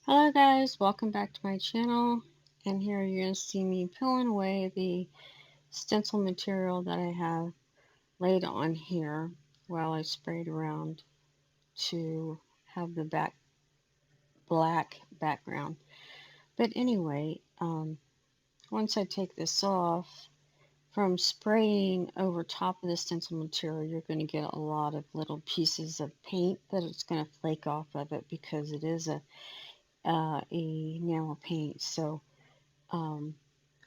Hello guys, welcome back to my channel, and here you're going to see me peeling away the stencil material that I have laid on here while I sprayed around to have the black background. But anyway, once I take this off, from spraying over top of the stencil material, you're going to get a lot of little pieces of paint that it's going to flake off of it because it is a enamel paint. So um,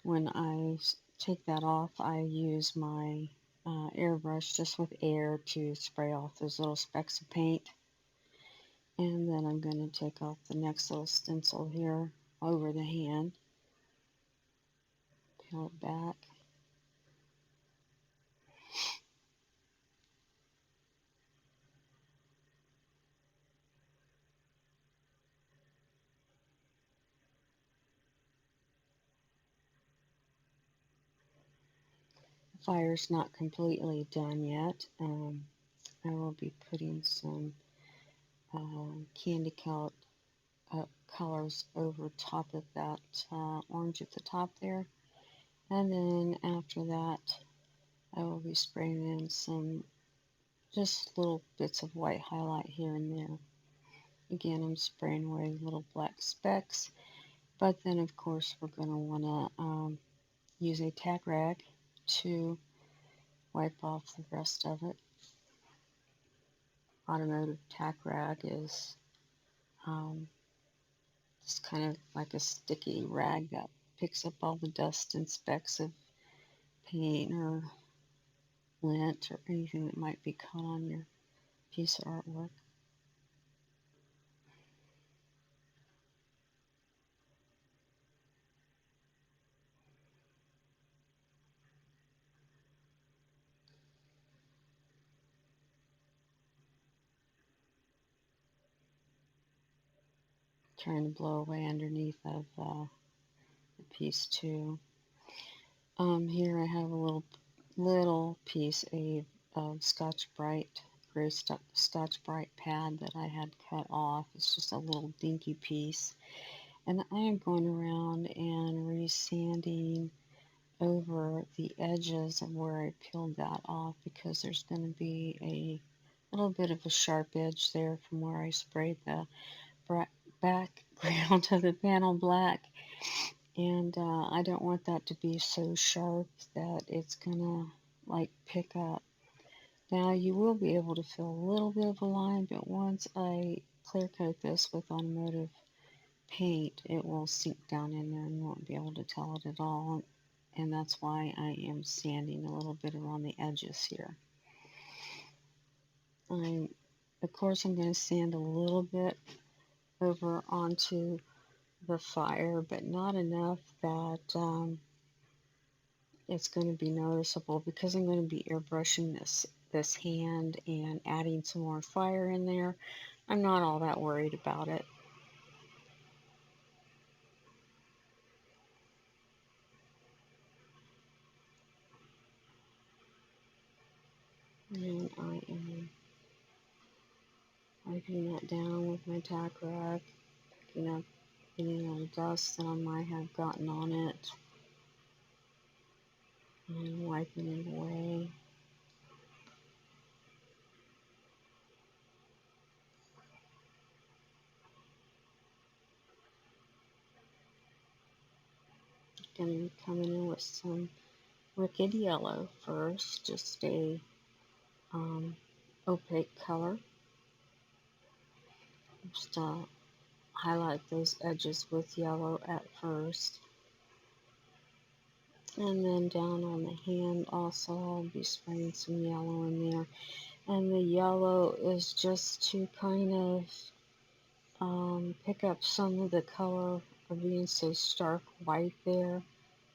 when I take that off, I use my airbrush just with air to spray off those little specks of paint. And then I'm going to take off the next little stencil here over the hand, peel it back. The fire's not completely done yet. I will be putting some candy colored colors over top of that orange at the top there. And then after that, I will be spraying in some just little bits of white highlight here and there. Again, I'm spraying away little black specks, but then of course we're going to want to use a tack rag to wipe off the rest of it. Automotive tack rag is um, just kind of like a sticky rag that picks up all the dust and specks of paint or lint or anything that might be caught on your piece of artwork. Trying to blow away underneath of the piece too. Here I have a little piece of Scotch Brite, gray Scotch Brite pad that I had cut off. It's just a little dinky piece. And I am going around and resanding over the edges of where I peeled that off because there's going to be a little bit of a sharp edge there from where I sprayed the background of the panel black. And I don't want that to be so sharp that it's gonna like pick up. Now you will be able to feel a little bit of a line, but once I clear coat this with automotive paint, it will sink down in there and you won't be able to tell it at all. And that's why I am sanding a little bit around the edges here. Of course, I'm going to sand a little bit over onto the fire, but not enough that it's going to be noticeable because I'm going to be airbrushing this hand and adding some more fire in there. I'm not all that worried about it. And I am wiping that down with my tack rag, picking up any little dust that I might have gotten on it and wiping it away. Going to be coming in with some Wicked Yellow first, just a opaque color. Just highlight those edges with yellow at first. And then down on the hand also I'll be spraying some yellow in there. And the yellow is just to kind of pick up some of the color of being so stark white there.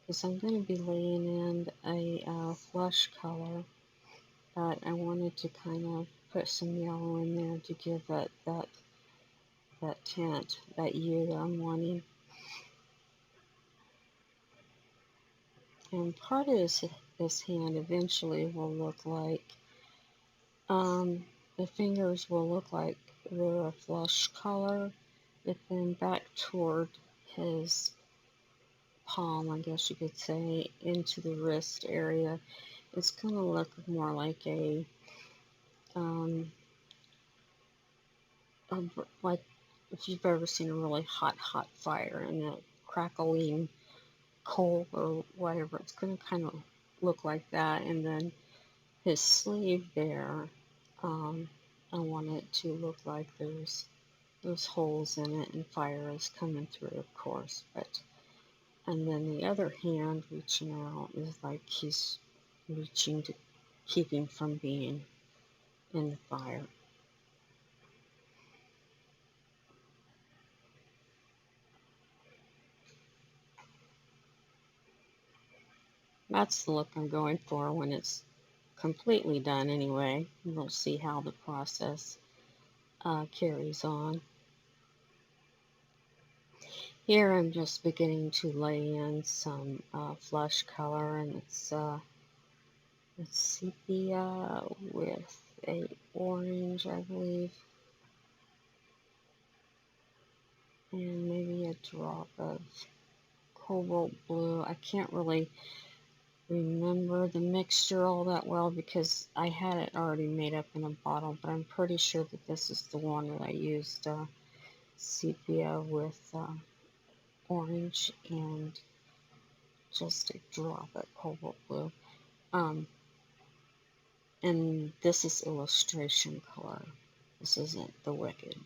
Because I'm going to be laying in a flush color. But I wanted to kind of put some yellow in there to give that tint, that hue that I'm wanting. And part of this hand eventually will look like, the fingers will look like they're a flush color, it then back toward his palm, I guess you could say, into the wrist area. It's going to look more like um, a, like if you've ever seen a really hot fire and that crackling coal or whatever, it's going to kind of look like that. And then his sleeve there, um, I want it to look like there's those holes in it and fire is coming through, of course. But and then the other hand reaching out is like he's reaching to keep him from being in the fire. That's the look I'm going for when it's completely done anyway. We'll see how the process carries on. Here I'm just beginning to lay in some flush color, and it's sepia with a orange, I believe, and maybe a drop of cobalt blue. I can't really remember the mixture all that well because I had it already made up in a bottle, but I'm pretty sure that this is the one that I used sepia with orange and just a drop of cobalt blue. Um, and this is illustration color. This isn't the Wicked,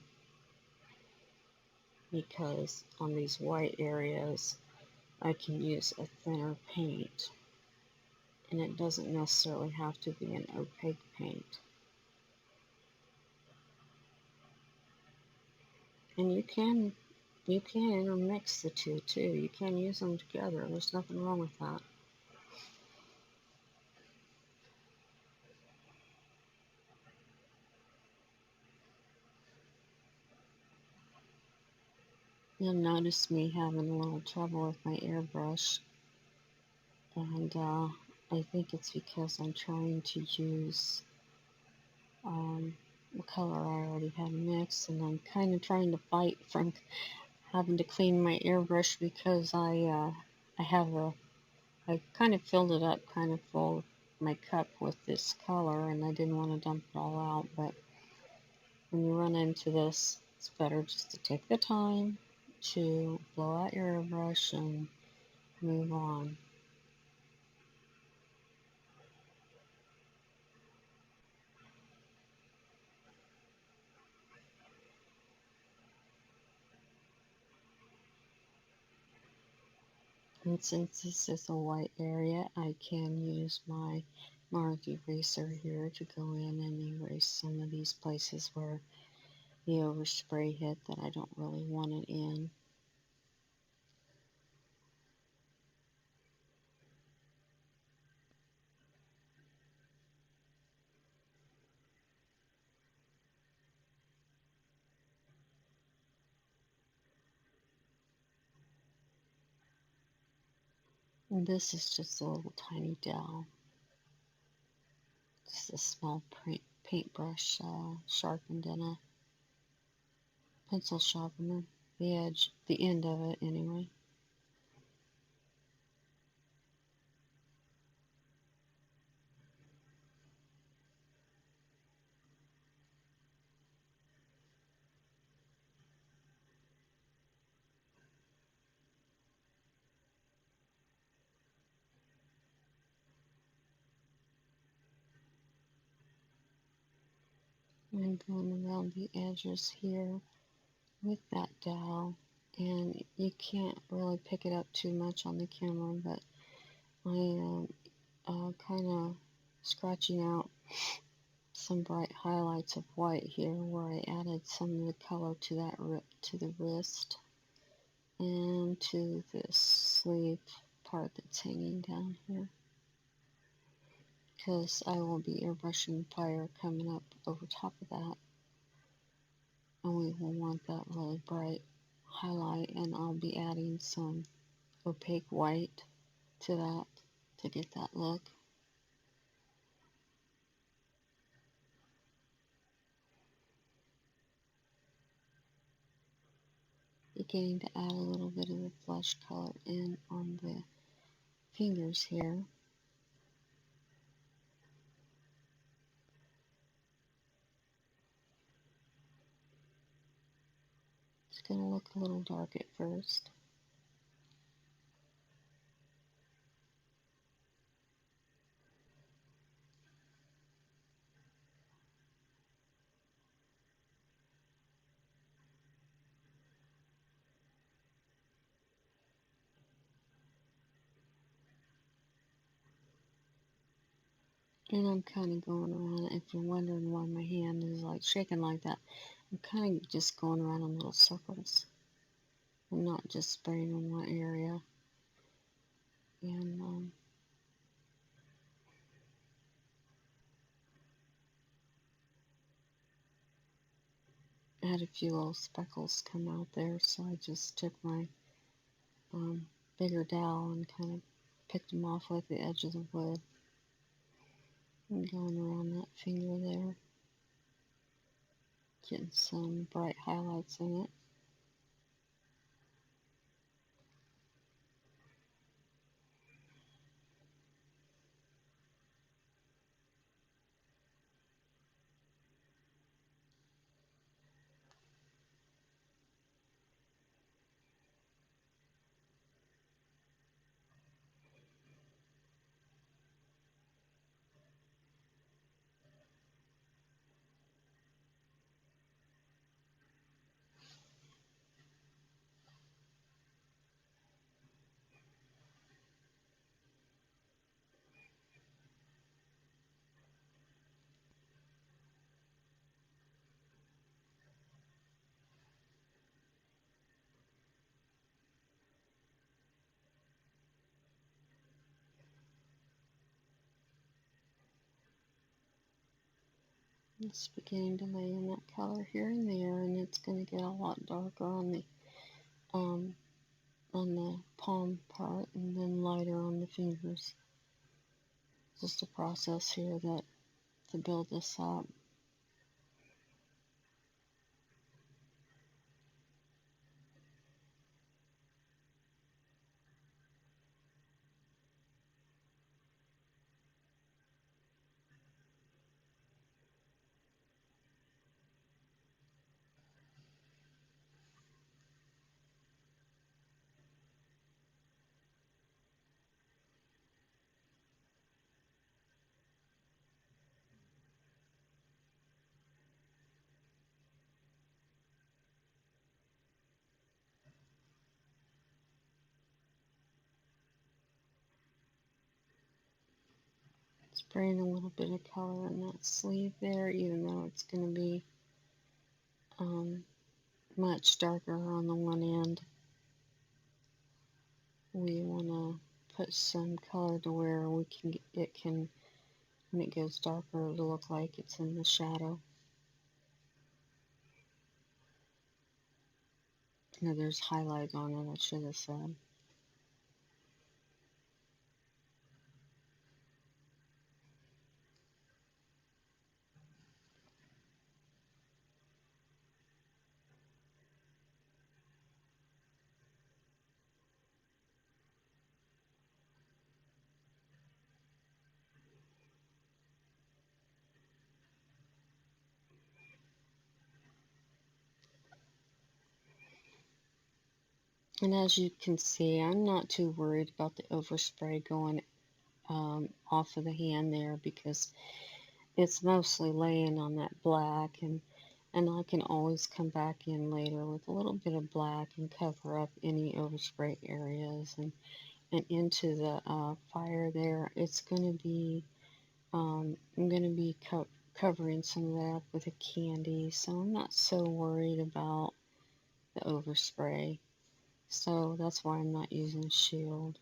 because on these white areas I can use a thinner paint, and it doesn't necessarily have to be an opaque paint. And you can intermix the two too. You can use them together. There's nothing wrong with that. You'll notice me having a little trouble with my airbrush, and I think it's because I'm trying to use the color I already had mixed, and I'm kind of trying to fight from having to clean my airbrush because I kind of filled it up kind of full, my cup, with this color, and I didn't want to dump it all out. But when you run into this, it's better just to take the time to blow out your airbrush and move on. And since this is a white area, I can use my mark eraser here to go in and erase some of these places where the overspray hit that I don't really want it in. And this is just a little tiny dowel, just a small paintbrush sharpened in a pencil sharpener, the edge, the end of it anyway. I'm going around the edges here with that dowel, and you can't really pick it up too much on the camera, but I am kind of scratching out some bright highlights of white here where I added some of the color to that to the wrist and to this sleeve part that's hanging down here, because I will be airbrushing fire coming up over top of that, and we will want that really bright highlight, and I'll be adding some opaque white to that to get that look. beginning to add a little bit of the blush color in on the fingers here. It's going to look a little dark at first. And I'm kind of going around, if you're wondering why my hand is like shaking like that, I'm kind of just going around in little circles. I'm not just spraying in one area. And I had a few little speckles come out there, so I just took my bigger dowel and kind of picked them off with the edge of the wood. And going around that finger there, getting some bright highlights in it. It's beginning to lay in that color here and there, and it's going to get a lot darker um, on the palm part, and then lighter on the fingers. Just a process here that to build this up. Spraying a little bit of color in that sleeve there, even though it's going to be um, much darker on the one end. We want to put some color to where we can get, it can, when it goes darker, it'll look like it's in the shadow. No, there's highlights on it, I should have said. And as you can see, I'm not too worried about the overspray going off of the hand there, because it's mostly laying on that black, and I can always come back in later with a little bit of black and cover up any overspray areas, and into the fire there. It's going to be I'm going to be covering some of that up with a candy, so I'm not so worried about the overspray. So that's why I'm not using a shield.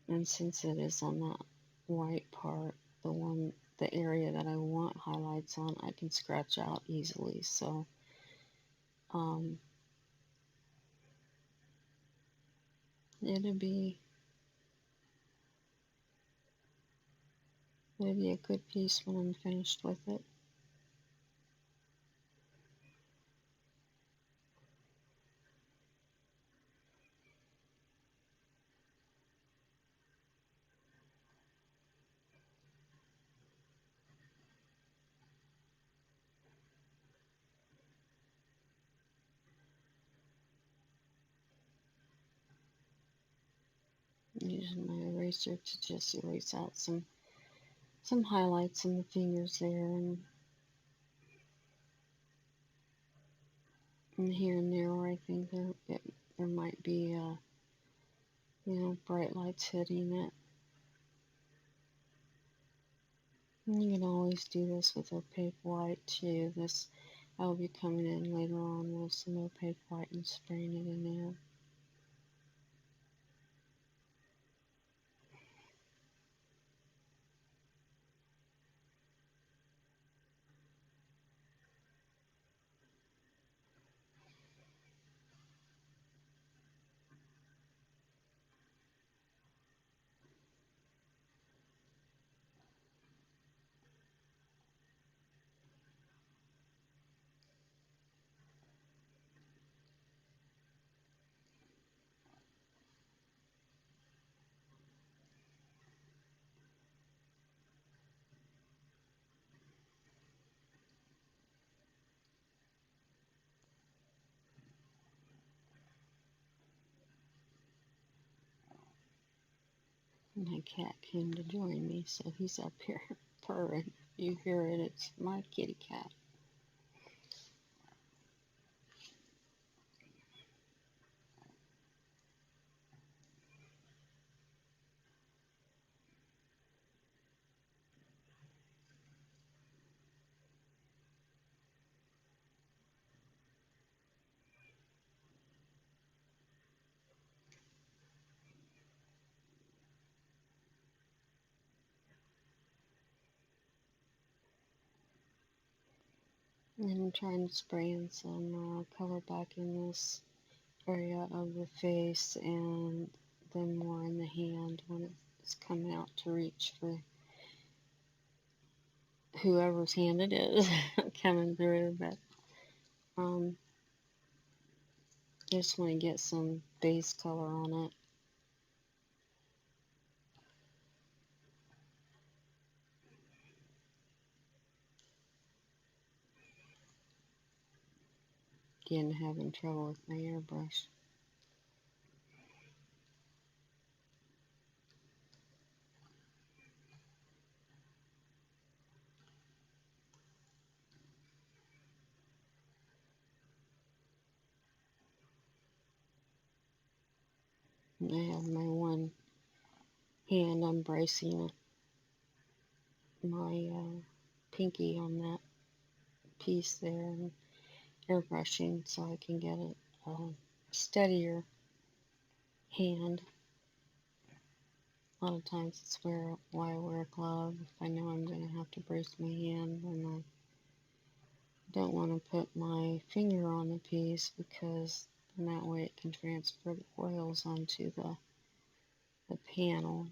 And since it is on that white part, the area that I want highlights on, I can scratch out easily. So um, it'll be a good piece when I'm finished with it. Using my eraser to just erase out some highlights in the fingers there, and here and there where I think there might be bright lights hitting it. And you can always do this with opaque white too. This I'll be coming in later on with some opaque white and spraying it in there. My cat came to join me, so he's up here purring. You hear it, it's my kitty cat. And I'm trying to spray in some color back in this area of the face and then more in the hand when it's coming out to reach for whoever's hand it is coming through. But I just want to get some base color on it. Again, having trouble with my airbrush. And I have my one hand, I'm bracing my pinky on that piece there and airbrushing so I can get a steadier hand. A lot of times it's why I wear a glove. If I know I'm going to have to brace my hand, then I don't want to put my finger on the piece because then that way it can transfer the oils onto the panel.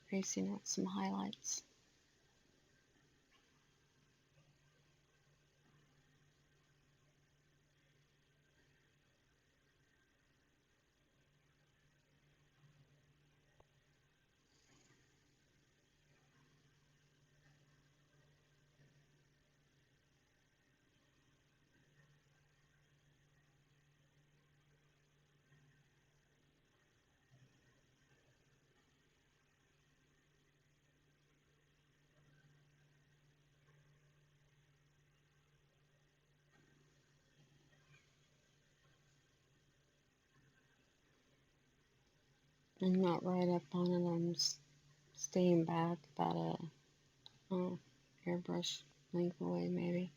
Tracing out some highlights. I'm not right up on it. I'm staying back about a airbrush length away maybe.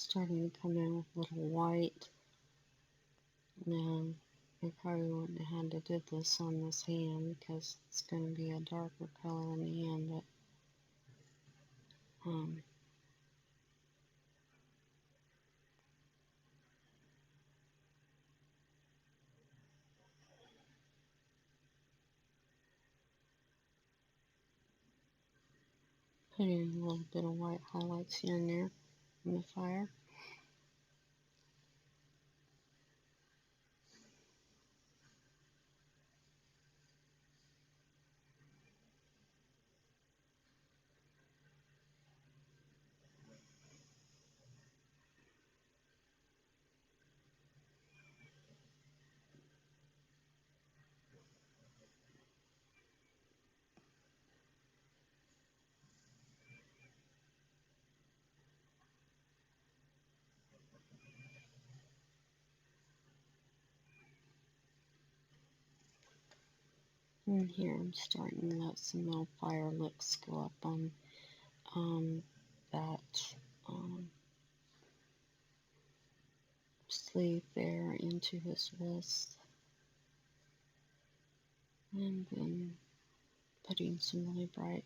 starting to come in with a little white. Now, I probably wouldn't have had to do this on this hand because it's going to be a darker color in the hand, but put in a little bit of white highlights here and there in the fire. And here I'm starting to let some little fire licks go up on that sleeve there into his wrist. And then putting some really bright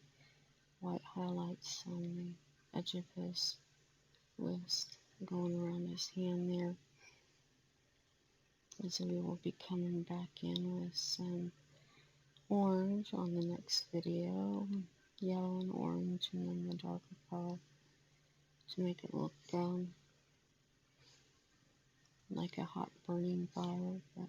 white highlights on the edge of his wrist, going around his hand there. And so we will be coming back in with some orange on the next video, yellow and orange, and then the darker color to make it look like a hot burning fire. But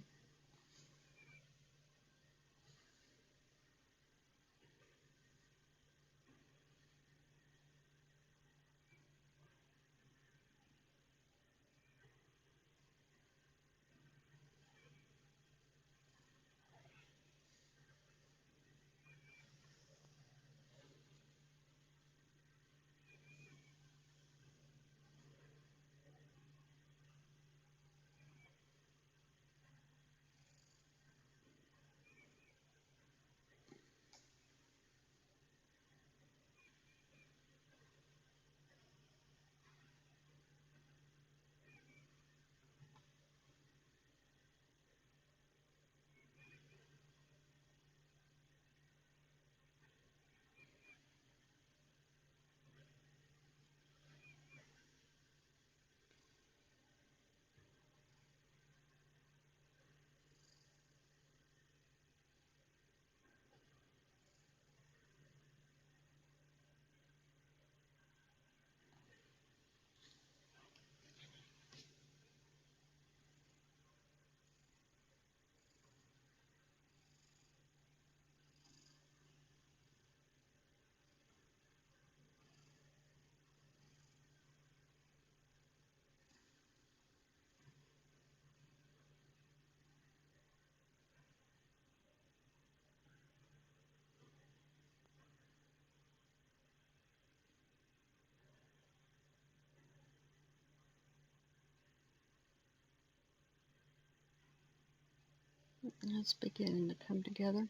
it's beginning to come together.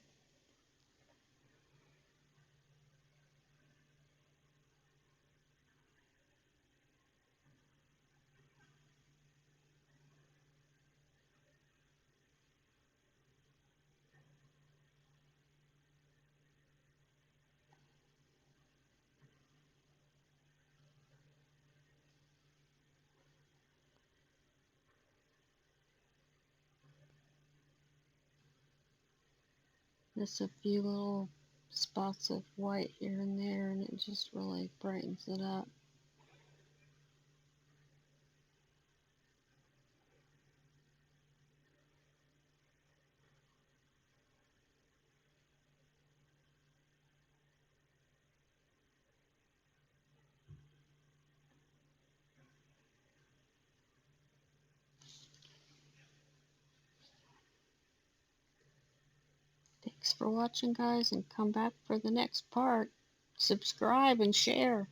Just a few little spots of white here and there, and it just really brightens it up. Thanks for watching, guys, and come back for the next part. Subscribe and share.